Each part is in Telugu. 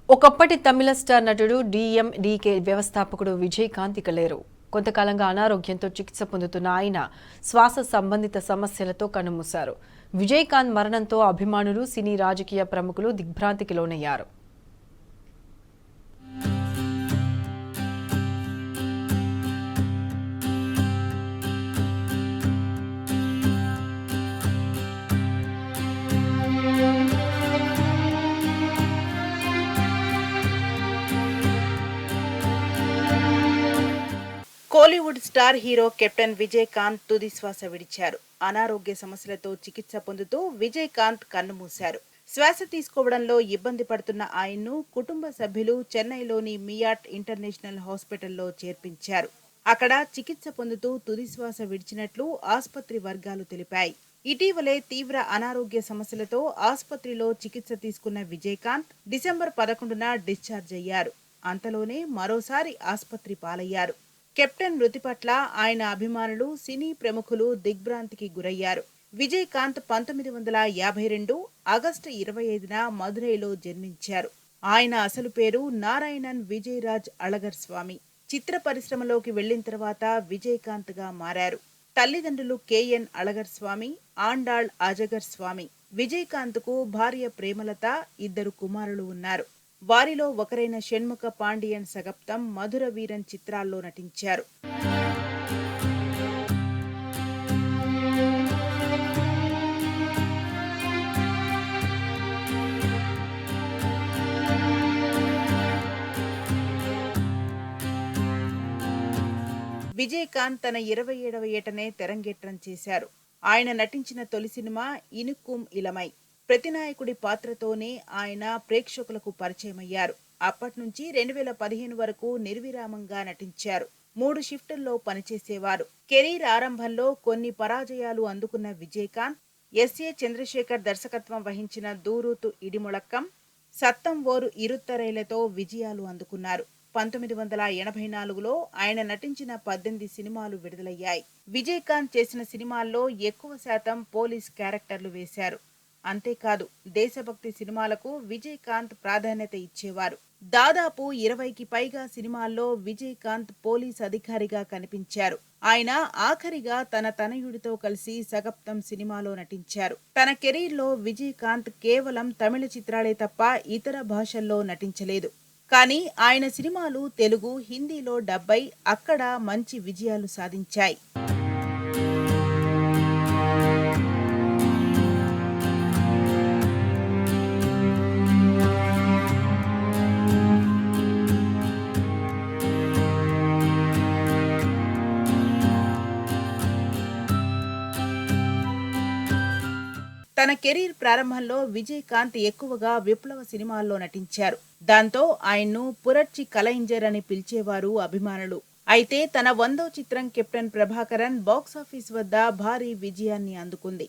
ఒకప్పటి తమిళ స్టార్ నటుడు డీకే వ్యవస్థాపకుడు విజయకాంత్ ఇక లేరు. కొంతకాలంగా అనారోగ్యంతో చికిత్స పొందుతున్న ఆయన శ్వాస సంబంధిత సమస్యలతో కన్నుమూశారు. విజయకాంత్ మరణంతో అభిమానులు, సినీ రాజకీయ ప్రముఖులు దిగ్భ్రాంతికి లోనయ్యారు. Kollywood star hero captain Vijayakanth తుది శ్వాస విడిచారు. అనారోగ్య సమస్యలతో చికిత్స పొందుతూ విజయకాంత్ కన్నుమూశారు. శ్వాస తీసుకోవడంలో ఇబ్బంది పడుతున్న ఆయన్ను కుటుంబ సభ్యులు చెన్నైలోని మియాట్ ఇంటర్నేషనల్ హాస్పిటల్లో చేర్పించారు. అక్కడ చికిత్స పొందుతూ తుది శ్వాస విడిచినట్లు ఆసుపత్రి వర్గాలు తెలిపాయి. ఇటీవలే తీవ్ర అనారోగ్య సమస్యలతో ఆసుపత్రిలో చికిత్స తీసుకున్న విజయకాంత్ డిసెంబర్ 11న డిశ్చార్జ్ అయ్యారు. అంతలోనే మరోసారి ఆసుపత్రి పాలయ్యారు. కెప్టెన్ మృతి పట్ల ఆయన అభిమానులు, సినీ ప్రముఖులు దిగ్భ్రాంతికి గురయ్యారు. విజయకాంత్ 1952 ఆగస్టు 25న మదురైలో జన్మించారు. ఆయన అసలు పేరు నారాయణన్ విజయరాజ్ అళగర్ స్వామి. చిత్ర పరిశ్రమలోకి వెళ్లిన తర్వాత విజయకాంత్ గా మారారు. తల్లిదండ్రులు కేఎన్ అళగర్ స్వామి, ఆండాళ్ అజగర్ స్వామి. విజయకాంత్ కు భార్య ప్రేమలత, 2 కుమారులు ఉన్నారు. వారిలో ఒకరైన షణ్ముఖ పాండియన్ సగప్తం, మధుర వీరన్ చిత్రాల్లో నటించారు. విజయకాంత్ తన 27వ ఏటనే తెరంగేట్రం చేశారు. ఆయన నటించిన తొలి సినిమా ఇనుక్కుం ఇలమై. ప్రతినాయకుడి పాత్రతోనే ఆయన ప్రేక్షకులకు పరిచయమయ్యారు. అప్పట్నుంచి 2015 వరకు నిర్విరామంగా నటించారు. 3 షిఫ్టుల్లో పనిచేసేవారు. కెరీర్ ఆరంభంలో కొన్ని పరాజయాలు అందుకున్న విజయకాంత్ ఎస్ఏ చంద్రశేఖర్ దర్శకత్వం వహించిన దూరూతు ఇడిముళక్కం, సత్తం ఓరు ఇరుత్తరైలతో విజయాలు అందుకున్నారు. 1984లో ఆయన నటించిన 18 సినిమాలు విడుదలయ్యాయి. విజయకాంత్ చేసిన సినిమాల్లో ఎక్కువ శాతం పోలీస్ క్యారెక్టర్లు వేశారు. అంతేకాదు, దేశభక్తి సినిమాలకు విజయకాంత్ ప్రాధాన్యత ఇచ్చేవారు. దాదాపు 20కి పైగా సినిమాల్లో విజయకాంత్ పోలీస్ అధికారిగా కనిపించారు. ఆయన ఆఖరిగా తన తనయుడితో కలిసి సగప్తం సినిమాలో నటించారు. తన కెరీర్లో విజయకాంత్ కేవలం తమిళ చిత్రాలే తప్ప ఇతర భాషల్లో నటించలేదు. కానీ ఆయన సినిమాలు తెలుగు, హిందీలో డబ్బై అక్కడ మంచి విజయాలు సాధించాయి. తన కెరీర్ ప్రారంభంలో విజయకాంత్ ఎక్కువగా విప్లవ సినిమాల్లో నటించారు. దాంతో ఆయన్ను పురచ్చి కలైంజర్ అని పిలిచేవారు అభిమానులు. అయితే తన 100వ చిత్రం కెప్టెన్ ప్రభాకరన్ బాక్సాఫీస్ వద్ద భారీ విజయాన్ని అందుకుంది.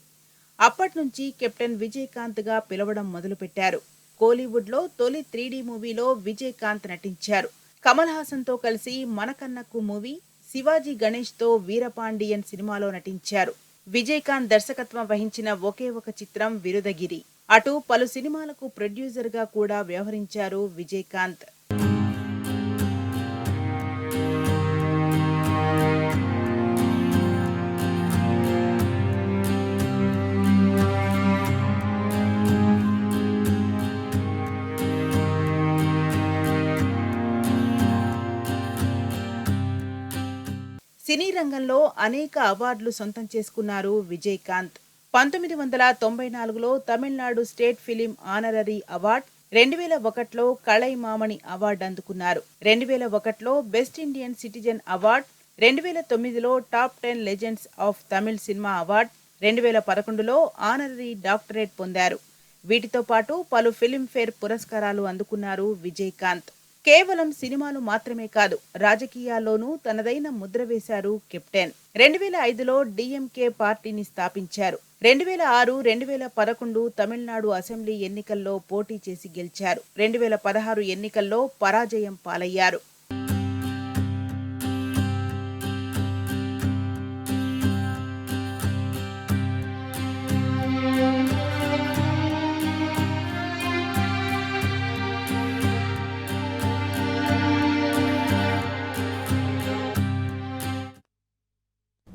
అప్పట్నుంచి కెప్టెన్ విజయకాంత్ గా పిలవడం మొదలుపెట్టారు. కోలీవుడ్ లో తొలి 3D మూవీలో విజయకాంత్ నటించారు. కమల్ హాసన్ తో కలిసి మనకన్నకు మూవీ, శివాజీ గణేష్ తో వీరపాండియన్ సినిమాలో నటించారు. విజయకాంత్ దర్శకత్వం వహించిన ఒకే ఒక చిత్రం విరుదగిరి. అటు పలు సినిమాలకు ప్రొడ్యూసర్ గా కూడా వ్యవహరించారు విజయకాంత్. సినీ రంగంలో అనేక అవార్డులు సొంతం చేసుకున్నారు విజయకాంత్. 1994లో Tamil Nadu state film honorary award, 2001లో కళైమామణి అవార్డు అందుకున్నారు. 2001లో బెస్ట్ ఇండియన్ సిటిజన్ అవార్డ్, 2009లో top 10 legends of Tamil cinema award, 2011లో ఆనరరీ డాక్టరేట్ పొందారు. వీటితో పాటు పలు ఫిల్మ్ఫేర్ పురస్కారాలు అందుకున్నారు విజయకాంత్. కేవలం సినిమాలు మాత్రమే కాదు, రాజకీయాల్లోనూ తనదైన ముద్ర వేశారు కెప్టెన్. 2005లో డిఎంకే పార్టీని స్థాపించారు. 2006, 2011 తమిళనాడు అసెంబ్లీ ఎన్నికల్లో పోటీ చేసి గెలిచారు. 2016 ఎన్నికల్లో పరాజయం పాలయ్యారు.